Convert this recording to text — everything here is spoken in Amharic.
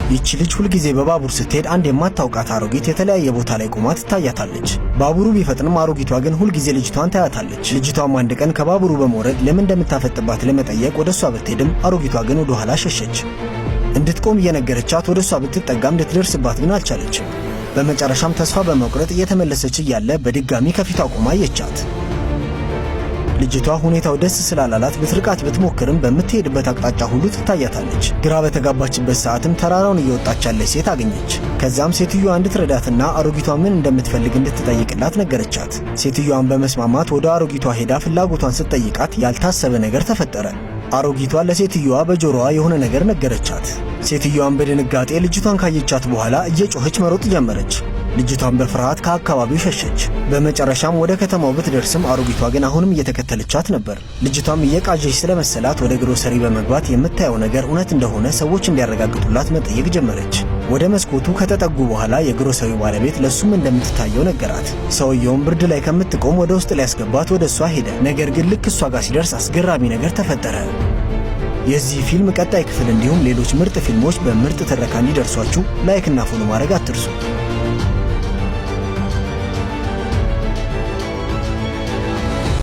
ይቺ ልጅ ሁልጊዜ በባቡር ስትሄድ አንድ የማታውቃት አሮጊት የተለያየ ቦታ ላይ ቆማ ትታያታለች። ባቡሩ ቢፈጥንም አሮጊቷ ግን ሁልጊዜ ልጅቷን ታያታለች። ልጅቷም አንድ ቀን ከባቡሩ በመውረድ ለምን እንደምታፈጥባት ለመጠየቅ ወደሷ ብትሄድም አሮጊቷ ግን ወደ ኋላ ሸሸች። እንድትቆም እየነገረቻት ወደሷ ብትጠጋም ልትደርስባት ግን አልቻለችም። በመጨረሻም ተስፋ በመቁረጥ እየተመለሰች እያለ በድጋሚ ከፊቷ ቆማ አየቻት። ልጅቷ ሁኔታው ደስ ስላላላት ልትርቃት ብትሞክርም በምትሄድበት አቅጣጫ ሁሉ ትታያታለች። ግራ በተጋባችበት ሰዓትም ተራራውን እየወጣች ያለች ሴት አገኘች። ከዛም ሴትዮዋ እንድትረዳትና አሮጊቷ ምን እንደምትፈልግ እንድትጠይቅላት ነገረቻት። ሴትዮዋን በመስማማት ወደ አሮጊቷ ሄዳ ፍላጎቷን ስትጠይቃት ያልታሰበ ነገር ተፈጠረ። አሮጊቷ ለሴትዮዋ በጆሮዋ የሆነ ነገር ነገረቻት። ሴትዮዋን በድንጋጤ ልጅቷን ካየቻት በኋላ እየጮኸች መሮጥ ጀመረች። ልጅቷን በፍርሃት ከአካባቢው ሸሸች። በመጨረሻም ወደ ከተማው ብትደርስም አሮጊቷ ግን አሁንም እየተከተለቻት ነበር። ልጅቷም እየቃዠች ስለመሰላት ወደ ግሮሰሪ በመግባት የምታየው ነገር እውነት እንደሆነ ሰዎች እንዲያረጋግጡላት መጠየቅ ጀመረች። ወደ መስኮቱ ከተጠጉ በኋላ የግሮሰሪው ባለቤት ለሱም እንደምትታየው ነገራት። ሰውየውም ብርድ ላይ ከምትቆም ወደ ውስጥ ሊያስገባት ወደ እሷ ሄደ። ነገር ግን ልክ እሷ ጋር ሲደርስ አስገራሚ ነገር ተፈጠረ። የዚህ ፊልም ቀጣይ ክፍል እንዲሁም ሌሎች ምርጥ ፊልሞች በምርጥ ትረካ እንዲደርሷችሁ ላይክ እና ፎሎ ማድረግ አትርሱ።